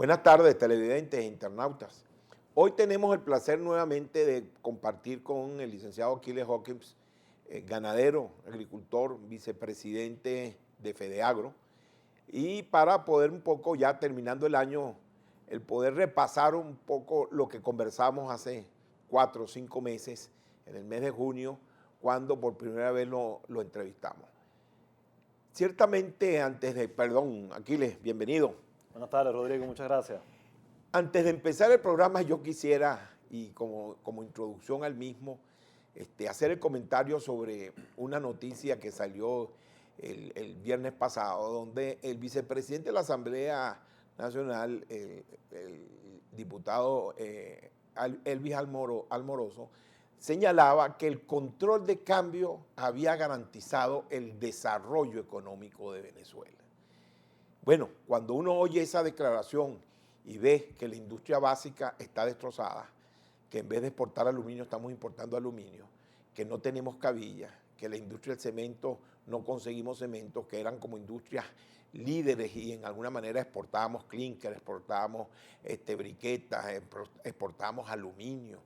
Buenas tardes, televidentes e internautas. Hoy tenemos el placer nuevamente de compartir con el licenciado Aquiles Hawkins, ganadero, agricultor, vicepresidente de FEDEAGRO, y para poder un poco, ya terminando el año, el poder repasar un poco lo que conversamos hace 4 o 5 meses, en el mes de junio, cuando por primera vez lo entrevistamos. Ciertamente, Aquiles, bienvenido. Buenas tardes, Rodrigo, muchas gracias. Antes de empezar el programa, yo quisiera, y como introducción al mismo, hacer el comentario sobre una noticia que salió el viernes pasado, donde el vicepresidente de la Asamblea Nacional, el diputado Elvis Almorozo, señalaba que el control de cambio había garantizado el desarrollo económico de Venezuela. Bueno, cuando uno oye esa declaración y ve que la industria básica está destrozada, que en vez de exportar aluminio estamos importando aluminio, que no tenemos cabillas, que la industria del cemento no conseguimos cemento, que eran como industrias líderes y en alguna manera exportábamos clinker, exportábamos briquetas, exportábamos aluminio.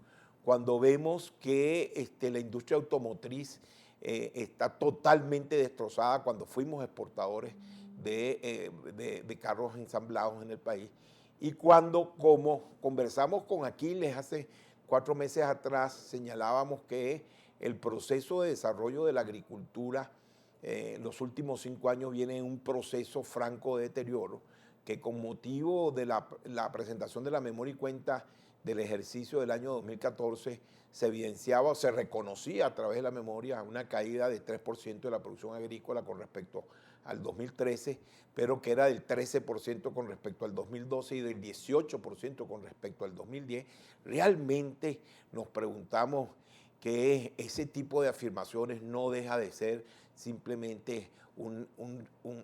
Cuando vemos que la industria automotriz está totalmente destrozada, cuando fuimos exportadores de carros ensamblados en el país. Y cuando, como conversamos con Aquiles hace 4 meses atrás, señalábamos que el proceso de desarrollo de la agricultura en los últimos 5 años viene en un proceso franco de deterioro, que con motivo de la presentación de la memoria y cuenta del ejercicio del año 2014 se evidenciaba o se reconocía a través de la memoria una caída de 3% de la producción agrícola con respecto al 2013, pero que era del 13% con respecto al 2012 y del 18% con respecto al 2010. Realmente nos preguntamos que ese tipo de afirmaciones no deja de ser simplemente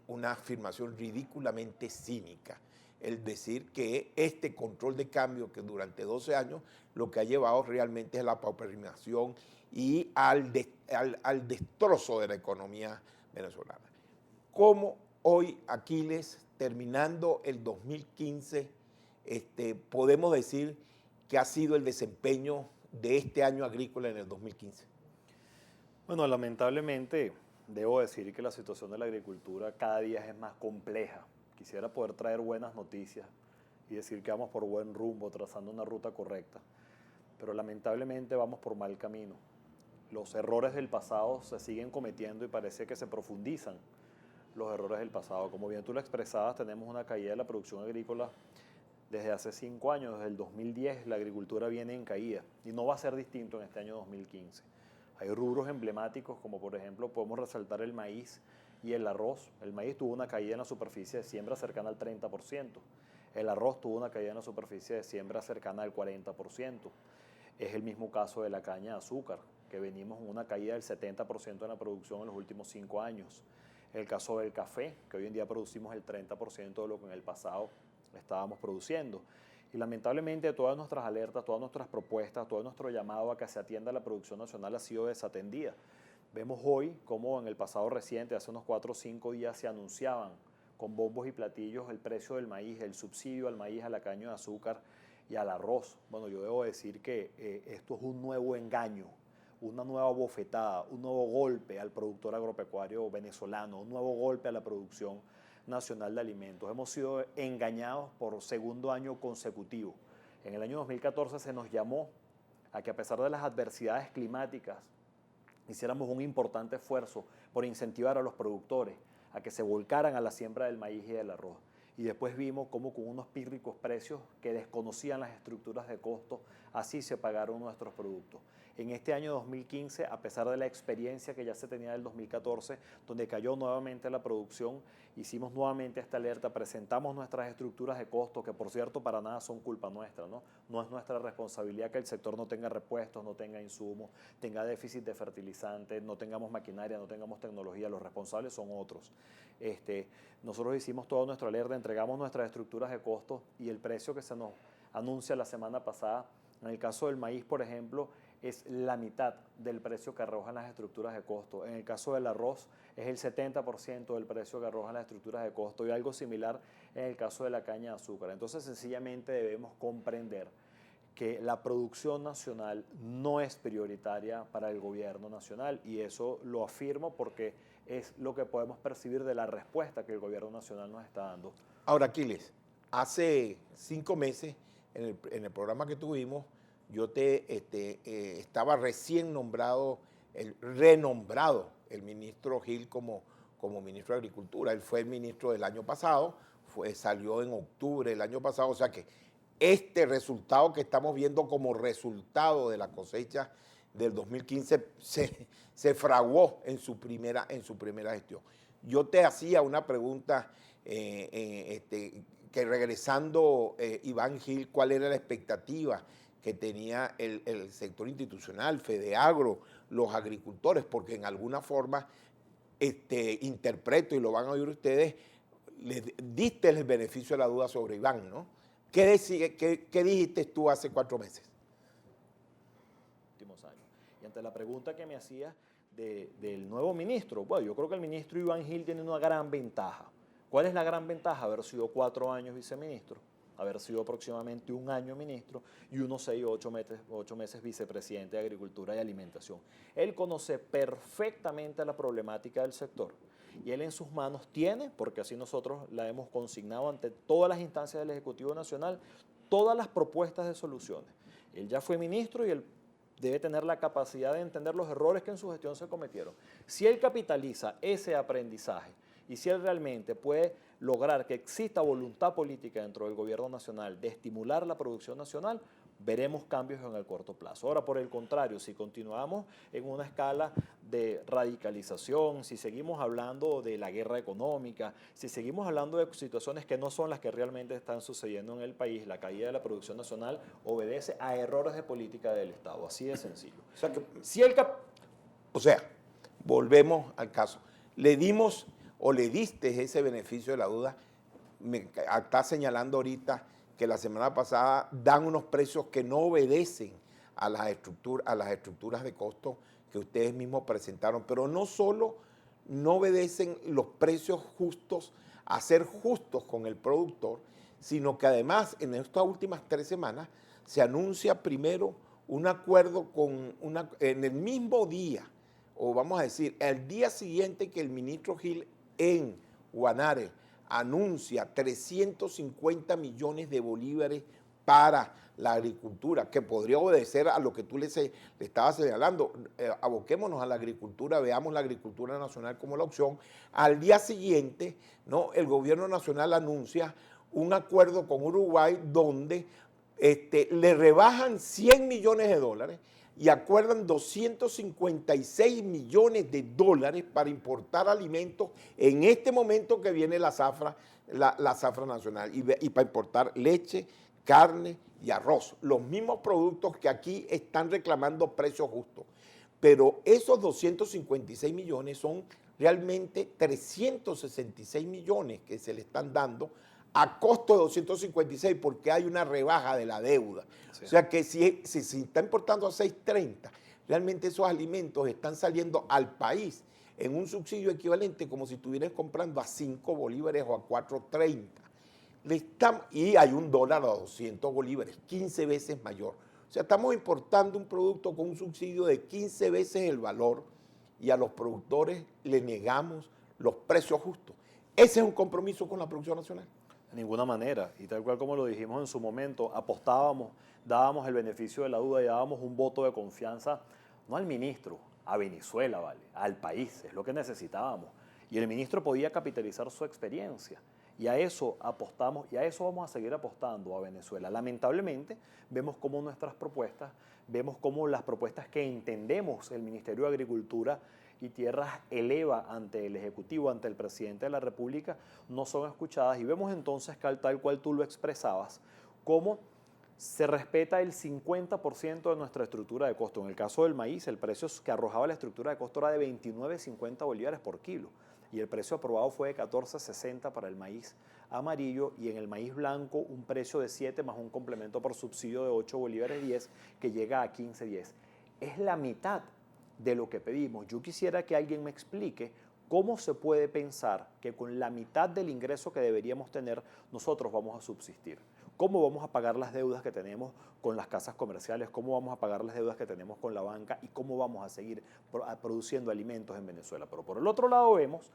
una afirmación ridículamente cínica. El decir que este control de cambio que durante 12 años lo que ha llevado realmente es la pauperización y al destrozo de la economía venezolana. ¿Cómo hoy, Aquiles, terminando el 2015, podemos decir que ha sido el desempeño de este año agrícola en el 2015? Bueno, lamentablemente debo decir que la situación de la agricultura cada día es más compleja. Quisiera poder traer buenas noticias y decir que vamos por buen rumbo, trazando una ruta correcta, pero lamentablemente vamos por mal camino. Los errores del pasado se siguen cometiendo y parece que se profundizan los errores del pasado. Como bien tú lo expresabas, tenemos una caída de la producción agrícola desde hace 5 años, desde el 2010 la agricultura viene en caída y no va a ser distinto en este año 2015. Hay rubros emblemáticos como por ejemplo podemos resaltar el maíz y el arroz. El maíz tuvo una caída en la superficie de siembra cercana al 30%. El arroz tuvo una caída en la superficie de siembra cercana al 40%. Es el mismo caso de la caña de azúcar, que venimos en una caída del 70% en la producción en los últimos 5 años. El caso del café, que hoy en día producimos el 30% de lo que en el pasado estábamos produciendo. Y lamentablemente todas nuestras alertas, todas nuestras propuestas, todo nuestro llamado a que se atienda la producción nacional ha sido desatendida. Vemos hoy cómo en el pasado reciente, hace unos 4 o 5 días, se anunciaban con bombos y platillos el precio del maíz, el subsidio al maíz, a la caña de azúcar y al arroz. Bueno, yo debo decir que esto es un nuevo engaño, una nueva bofetada, un nuevo golpe al productor agropecuario venezolano, un nuevo golpe a la producción nacional de alimentos. Hemos sido engañados por segundo año consecutivo. En el año 2014 se nos llamó a que a pesar de las adversidades climáticas hiciéramos un importante esfuerzo por incentivar a los productores a que se volcaran a la siembra del maíz y del arroz. Y después vimos cómo con unos pírricos precios que desconocían las estructuras de costo, así se pagaron nuestros productos. En este año 2015, a pesar de la experiencia que ya se tenía del 2014, donde cayó nuevamente la producción, hicimos nuevamente esta alerta, presentamos nuestras estructuras de costo, que por cierto para nada son culpa nuestra, ¿no? No es nuestra responsabilidad que el sector no tenga repuestos, no tenga insumos, tenga déficit de fertilizantes, no tengamos maquinaria, no tengamos tecnología, los responsables son otros. Nosotros hicimos toda nuestra alerta, entregamos nuestras estructuras de costo y el precio que se nos anuncia la semana pasada, en el caso del maíz, por ejemplo, es la mitad del precio que arrojan las estructuras de costo. En el caso del arroz es el 70% del precio que arrojan las estructuras de costo y algo similar en el caso de la caña de azúcar. Entonces sencillamente debemos comprender que la producción nacional no es prioritaria para el gobierno nacional y eso lo afirmo porque es lo que podemos percibir de la respuesta que el gobierno nacional nos está dando. Ahora, Aquiles, hace 5 meses en el programa que tuvimos, yo estaba recién nombrado, renombrado el ministro Gil como ministro de Agricultura. Él fue el ministro del año pasado, salió en octubre del año pasado, o sea que este resultado que estamos viendo como resultado de la cosecha del 2015 se fraguó en su primera gestión. Yo te hacía una pregunta que regresando Iván Gil, ¿cuál era la expectativa que tenía el sector institucional, FEDEAGRO, los agricultores? Porque en alguna forma interpreto, y lo van a oír ustedes, le diste el beneficio de la duda sobre Iván, ¿no? ¿Qué dijiste tú hace 4 meses? Últimos años. Y ante la pregunta que me hacías del nuevo ministro, bueno, yo creo que el ministro Iván Gil tiene una gran ventaja. ¿Cuál es la gran ventaja? Haber sido 4 años viceministro, haber sido aproximadamente 1 año ministro y unos 6 o 8 meses vicepresidente de Agricultura y Alimentación. Él conoce perfectamente la problemática del sector y él en sus manos tiene, porque así nosotros la hemos consignado ante todas las instancias del Ejecutivo Nacional, todas las propuestas de soluciones. Él ya fue ministro y él debe tener la capacidad de entender los errores que en su gestión se cometieron. Si él capitaliza ese aprendizaje y si él realmente puede lograr que exista voluntad política dentro del gobierno nacional de estimular la producción nacional, veremos cambios en el corto plazo. Ahora, por el contrario, si continuamos en una escala de radicalización, si seguimos hablando de la guerra económica, si seguimos hablando de situaciones que no son las que realmente están sucediendo en el país, la caída de la producción nacional obedece a errores de política del Estado, así de sencillo. O sea, volvemos al caso. Le dimos o le diste ese beneficio de la duda. Me está señalando ahorita que la semana pasada dan unos precios que no obedecen a las estructuras de costo que ustedes mismos presentaron, pero no solo no obedecen los precios justos a ser justos con el productor, sino que además en estas últimas 3 semanas se anuncia primero un acuerdo en el mismo día, o vamos a decir, el día siguiente que el ministro Gil en Guanare anuncia 350 millones de bolívares para la agricultura, que podría obedecer a lo que tú le estabas señalando. Aboquémonos a la agricultura, veamos la agricultura nacional como la opción. Al día siguiente, ¿no?, el gobierno nacional anuncia un acuerdo con Uruguay donde le rebajan 100 millones de dólares y acuerdan 256 millones de dólares para importar alimentos en este momento que viene la zafra nacional y para importar leche, carne y arroz, los mismos productos que aquí están reclamando precios justos. Pero esos 256 millones son realmente 366 millones que se le están dando a costo de 256 porque hay una rebaja de la deuda. Sí. O sea que si está importando a 6.30, realmente esos alimentos están saliendo al país en un subsidio equivalente como si estuvieran comprando a 5 bolívares o a 4.30. Y hay un dólar a 200 bolívares, 15 veces mayor. O sea, estamos importando un producto con un subsidio de 15 veces el valor y a los productores le negamos los precios justos. Ese es un compromiso con la producción nacional. De ninguna manera, y tal cual como lo dijimos en su momento, apostábamos, dábamos el beneficio de la duda y dábamos un voto de confianza, no al ministro, a Venezuela, ¿vale?, al país, es lo que necesitábamos. Y el ministro podía capitalizar su experiencia. Y a eso apostamos y a eso vamos a seguir apostando a Venezuela. Lamentablemente, vemos cómo nuestras propuestas, vemos cómo las propuestas que entendemos el Ministerio de Agricultura y Tierras eleva ante el Ejecutivo, ante el Presidente de la República, no son escuchadas. Y vemos entonces, tal cual tú lo expresabas, cómo se respeta el 50% de nuestra estructura de costo. En el caso del maíz, el precio que arrojaba la estructura de costo era de 29.50 bolívares por kilo. Y el precio aprobado fue de 14.60 para el maíz amarillo y en el maíz blanco un precio de 7 más un complemento por subsidio de 8 bolívares 10 que llega a 15.10. es la mitad de lo que pedimos. Yo quisiera que alguien me explique cómo se puede pensar que con la mitad del ingreso que deberíamos tener nosotros vamos a subsistir. ¿Cómo vamos a pagar las deudas que tenemos con las casas comerciales? ¿Cómo vamos a pagar las deudas que tenemos con la banca? ¿Y cómo vamos a seguir produciendo alimentos en Venezuela? Pero por el otro lado vemos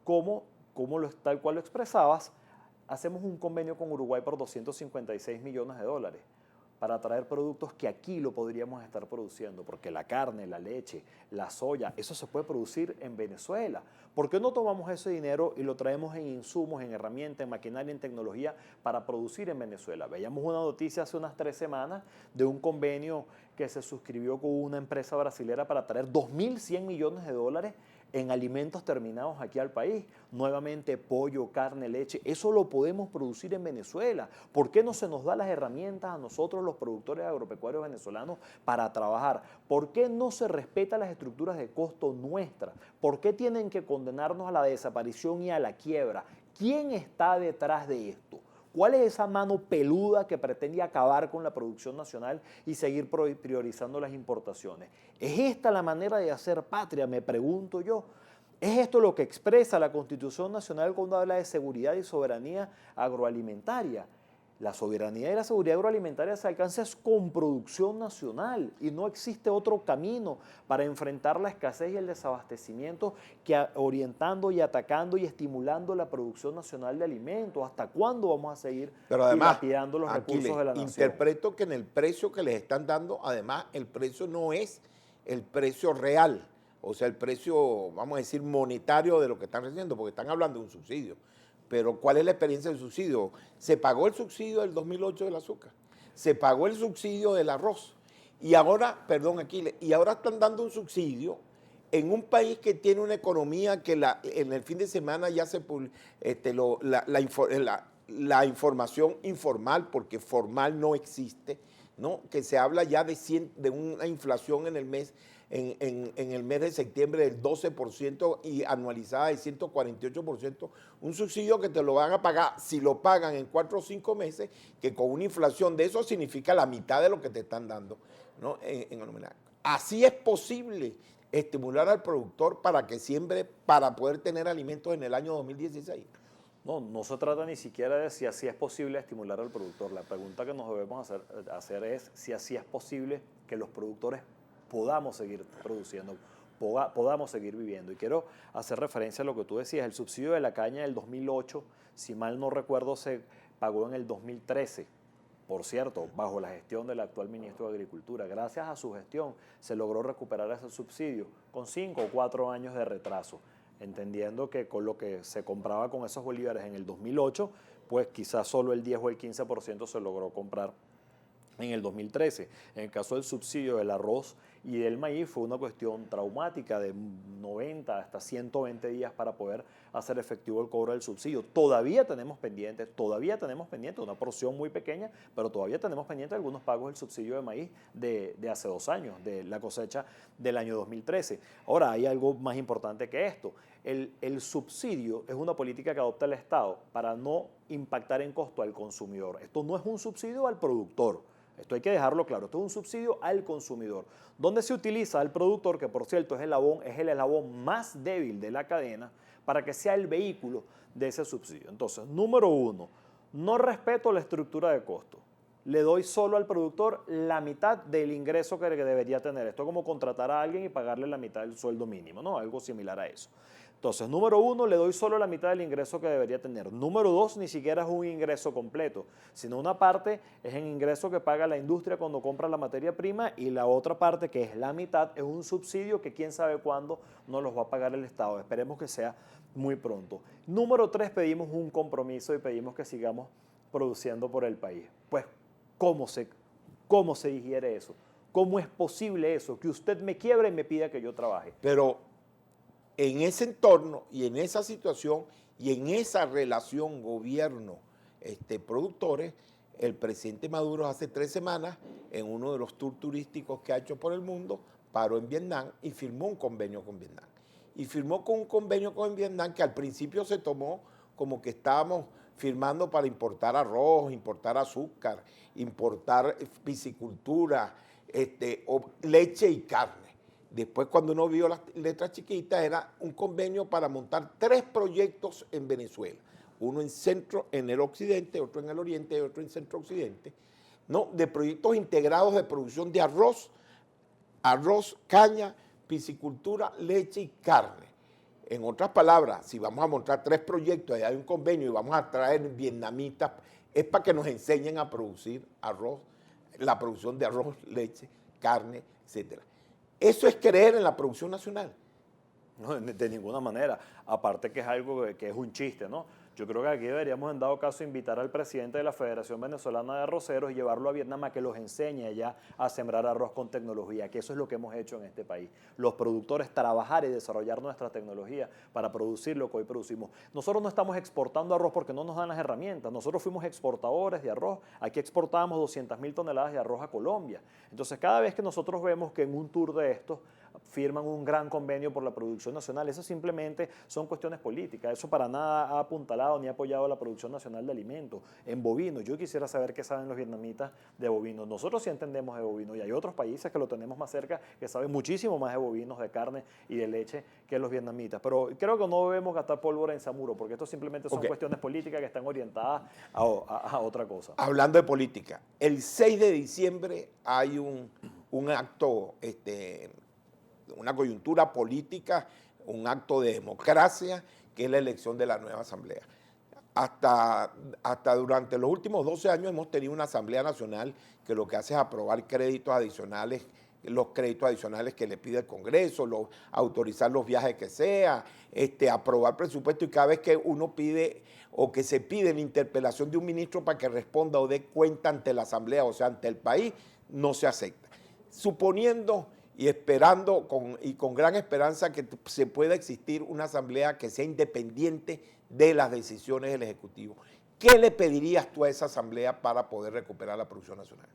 cómo tal cual lo expresabas, hacemos un convenio con Uruguay por 256 millones de dólares para traer productos que aquí lo podríamos estar produciendo, porque la carne, la leche, la soya, eso se puede producir en Venezuela. ¿Por qué no tomamos ese dinero y lo traemos en insumos, en herramientas, en maquinaria, en tecnología para producir en Venezuela? Veíamos una noticia hace unas 3 semanas de un convenio que se suscribió con una empresa brasilera para traer 2.100 millones de dólares en alimentos terminados aquí al país. Nuevamente pollo, carne, leche, eso lo podemos producir en Venezuela. ¿Por qué no se nos da las herramientas a nosotros los productores agropecuarios venezolanos para trabajar? ¿Por qué no se respetan las estructuras de costo nuestras? ¿Por qué tienen que condenarnos a la desaparición y a la quiebra? ¿Quién está detrás de esto? ¿Cuál es esa mano peluda que pretende acabar con la producción nacional y seguir priorizando las importaciones? ¿Es esta la manera de hacer patria? Me pregunto yo. ¿Es esto lo que expresa la Constitución Nacional cuando habla de seguridad y soberanía agroalimentaria? La soberanía y la seguridad agroalimentaria se alcanza con producción nacional y no existe otro camino para enfrentar la escasez y el desabastecimiento que orientando y atacando y estimulando la producción nacional de alimentos. ¿Hasta cuándo vamos a seguir dilapidando los recursos de la nación? Interpreto que en el precio que les están dando, además, el precio no es el precio real, o sea, el precio, vamos a decir, monetario de lo que están recibiendo, porque están hablando de un subsidio. Pero ¿cuál es la experiencia del subsidio? Se pagó el subsidio del 2008 del azúcar, se pagó el subsidio del arroz y ahora, perdón Aquiles, y ahora están dando un subsidio en un país que tiene una economía que en el fin de semana ya se la información informal, porque formal no existe, ¿no? Que se habla ya de una inflación en el mes de septiembre del 12% y anualizada de 148%, un subsidio que te lo van a pagar, si lo pagan en 4 o 5 meses, que con una inflación de eso significa la mitad de lo que te están dando, ¿no? Así es posible estimular al productor para que siembre, para poder tener alimentos en el año 2016. No se trata ni siquiera de si así es posible estimular al productor. La pregunta que nos debemos hacer es si así es posible que los productores podamos seguir produciendo, podamos seguir viviendo. Y quiero hacer referencia a lo que tú decías, el subsidio de la caña del 2008, si mal no recuerdo, se pagó en el 2013. Por cierto, bajo la gestión del actual ministro de Agricultura. Gracias a su gestión se logró recuperar ese subsidio con 5 o 4 años de retraso, entendiendo que con lo que se compraba con esos bolívares en el 2008, pues quizás solo el 10 o el 15% se logró comprar en el 2013. En el caso del subsidio del arroz y del maíz fue una cuestión traumática de 90 hasta 120 días para poder hacer efectivo el cobro del subsidio. Todavía tenemos pendiente una porción muy pequeña, pero todavía tenemos pendiente algunos pagos del subsidio de maíz de hace 2 años, de la cosecha del año 2013. Ahora, hay algo más importante que esto. El subsidio es una política que adopta el Estado para no impactar en costo al consumidor. Esto no es un subsidio al productor. Esto hay que dejarlo claro, esto es un subsidio al consumidor, donde se utiliza al productor, que por cierto es el eslabón más débil de la cadena, para que sea el vehículo de ese subsidio. Entonces, número 1, no respeto la estructura de costo. Le doy solo al productor la mitad del ingreso que debería tener. Esto es como contratar a alguien y pagarle la mitad del sueldo mínimo, ¿no? Algo similar a eso. Entonces, número 1, le doy solo la mitad del ingreso que debería tener. Número 2, ni siquiera es un ingreso completo, sino una parte es el ingreso que paga la industria cuando compra la materia prima y la otra parte, que es la mitad, es un subsidio que quién sabe cuándo nos los va a pagar el Estado. Esperemos que sea muy pronto. Número 3, pedimos un compromiso y pedimos que sigamos produciendo por el país. Pues, ¿cómo se digiere eso? ¿Cómo es posible eso? Que usted me quiebre y me pida que yo trabaje. Pero en ese entorno y en esa situación y en esa relación gobierno-productores, el presidente Maduro hace 3 semanas, en uno de los tours turísticos que ha hecho por el mundo, paró en Vietnam y firmó un convenio con Vietnam. Y firmó con un convenio con Vietnam que al principio se tomó como que estábamos firmando para importar arroz, importar azúcar, importar piscicultura, leche y carne. Después, cuando uno vio las letras chiquitas, era un convenio para montar 3 proyectos en Venezuela. Uno en el occidente, otro en el oriente y otro en centro-occidente, ¿no? De proyectos integrados de producción de arroz, caña, piscicultura, leche y carne. En otras palabras, si vamos a montar 3 proyectos y hay un convenio y vamos a traer vietnamitas, es para que nos enseñen a producir arroz, la producción de arroz, leche, carne, etc. Eso es creer en la producción nacional. No, de ninguna manera. Aparte que es algo que es un chiste, ¿no? Yo creo que aquí deberíamos, en dado caso, invitar al presidente de la Federación Venezolana de Arroceros y llevarlo a Vietnam a que los enseñe allá a sembrar arroz con tecnología, que eso es lo que hemos hecho en este país. Los productores trabajar y desarrollar nuestra tecnología para producir lo que hoy producimos. Nosotros no estamos exportando arroz porque no nos dan las herramientas. Nosotros fuimos exportadores de arroz. Aquí exportábamos 200.000 toneladas de arroz a Colombia. Entonces, cada vez que nosotros vemos que en un tour de estos firman un gran convenio por la producción nacional, eso simplemente son cuestiones políticas. Eso para nada ha apuntalado ni ha apoyado la producción nacional de alimentos. En bovinos, yo quisiera saber qué saben los vietnamitas de bovinos. Nosotros sí entendemos de bovinos y hay otros países que lo tenemos más cerca que saben muchísimo más de bovinos, de carne y de leche que los vietnamitas. Pero creo que no debemos gastar pólvora en Samuro, porque esto simplemente son cuestiones políticas que están orientadas a otra cosa. Hablando de política, el 6 de diciembre hay un acto, una coyuntura política, un acto de democracia, que es la elección de la nueva asamblea. Hasta durante los últimos 12 años hemos tenido una asamblea nacional que lo que hace es aprobar créditos adicionales, los créditos adicionales que le pide el Congreso, autorizar los viajes que sea, aprobar presupuesto, y cada vez que uno pide o que se pide la interpelación de un ministro para que responda o dé cuenta ante la asamblea, o sea, ante el país, no se acepta. Suponiendo y esperando con gran esperanza que se pueda existir una asamblea que sea independiente de las decisiones del Ejecutivo, ¿qué le pedirías tú a esa asamblea para poder recuperar la producción nacional?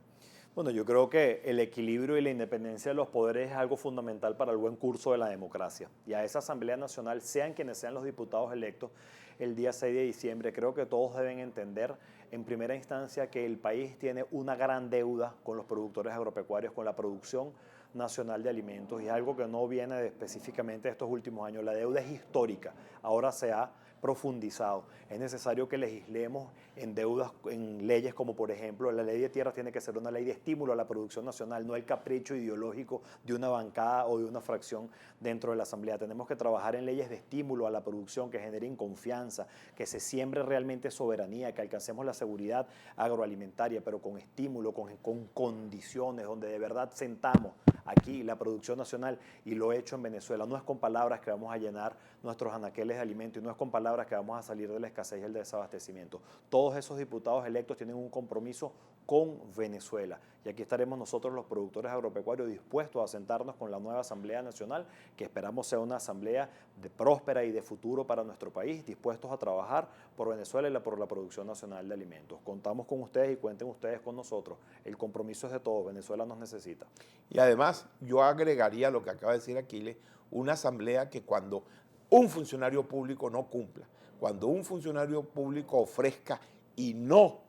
Bueno, yo creo que el equilibrio y la independencia de los poderes es algo fundamental para el buen curso de la democracia. Y a esa Asamblea Nacional, sean quienes sean los diputados electos el día 6 de diciembre, creo que todos deben entender en primera instancia que el país tiene una gran deuda con los productores agropecuarios, con la producción nacional de alimentos, y es algo que no viene específicamente de estos últimos años. La deuda es histórica, ahora se ha profundizado. Es necesario que legislemos en deudas, en leyes como por ejemplo la ley de tierras tiene que ser una ley de estímulo a la producción nacional, no el capricho ideológico de una bancada o de una fracción dentro de la Asamblea. Tenemos que trabajar en leyes de estímulo a la producción que generen confianza, que se siembre realmente soberanía, que alcancemos la seguridad agroalimentaria, pero con estímulo, con condiciones, donde de verdad sentamos aquí la producción nacional, y lo hecho en Venezuela. No es con palabras que vamos a llenar nuestros anaqueles de alimentos y no es con palabras que vamos a salir de la escasez y el desabastecimiento. Todos esos diputados electos tienen un compromiso con Venezuela, y aquí estaremos nosotros los productores agropecuarios dispuestos a sentarnos con la nueva Asamblea Nacional, que esperamos sea una asamblea próspera y de futuro para nuestro país, dispuestos a trabajar por Venezuela y por la producción nacional de alimentos. Contamos con ustedes y cuenten ustedes con nosotros. El compromiso es de todos, Venezuela nos necesita. Y además yo agregaría lo que acaba de decir Aquiles, una asamblea que cuando un funcionario público no cumpla, cuando un funcionario público ofrezca y no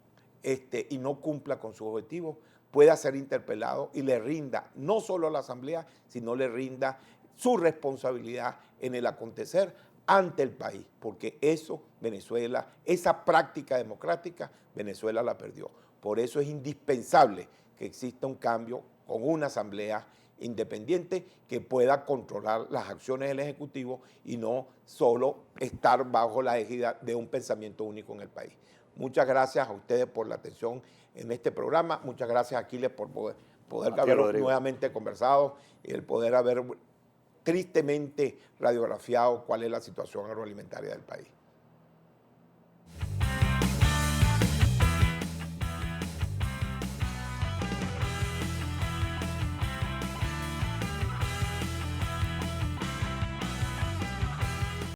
cumpla con sus objetivos, pueda ser interpelado y le rinda no solo a la asamblea, sino le rinda su responsabilidad en el acontecer ante el país, porque eso Venezuela, esa práctica democrática, Venezuela la perdió. Por eso es indispensable que exista un cambio con una asamblea independiente que pueda controlar las acciones del Ejecutivo y no solo estar bajo la égida de un pensamiento único en el país. Muchas gracias a ustedes por la atención en este programa. Muchas gracias, Aquiles, por poder haber nuevamente conversado y el poder haber tristemente radiografiado cuál es la situación agroalimentaria del país.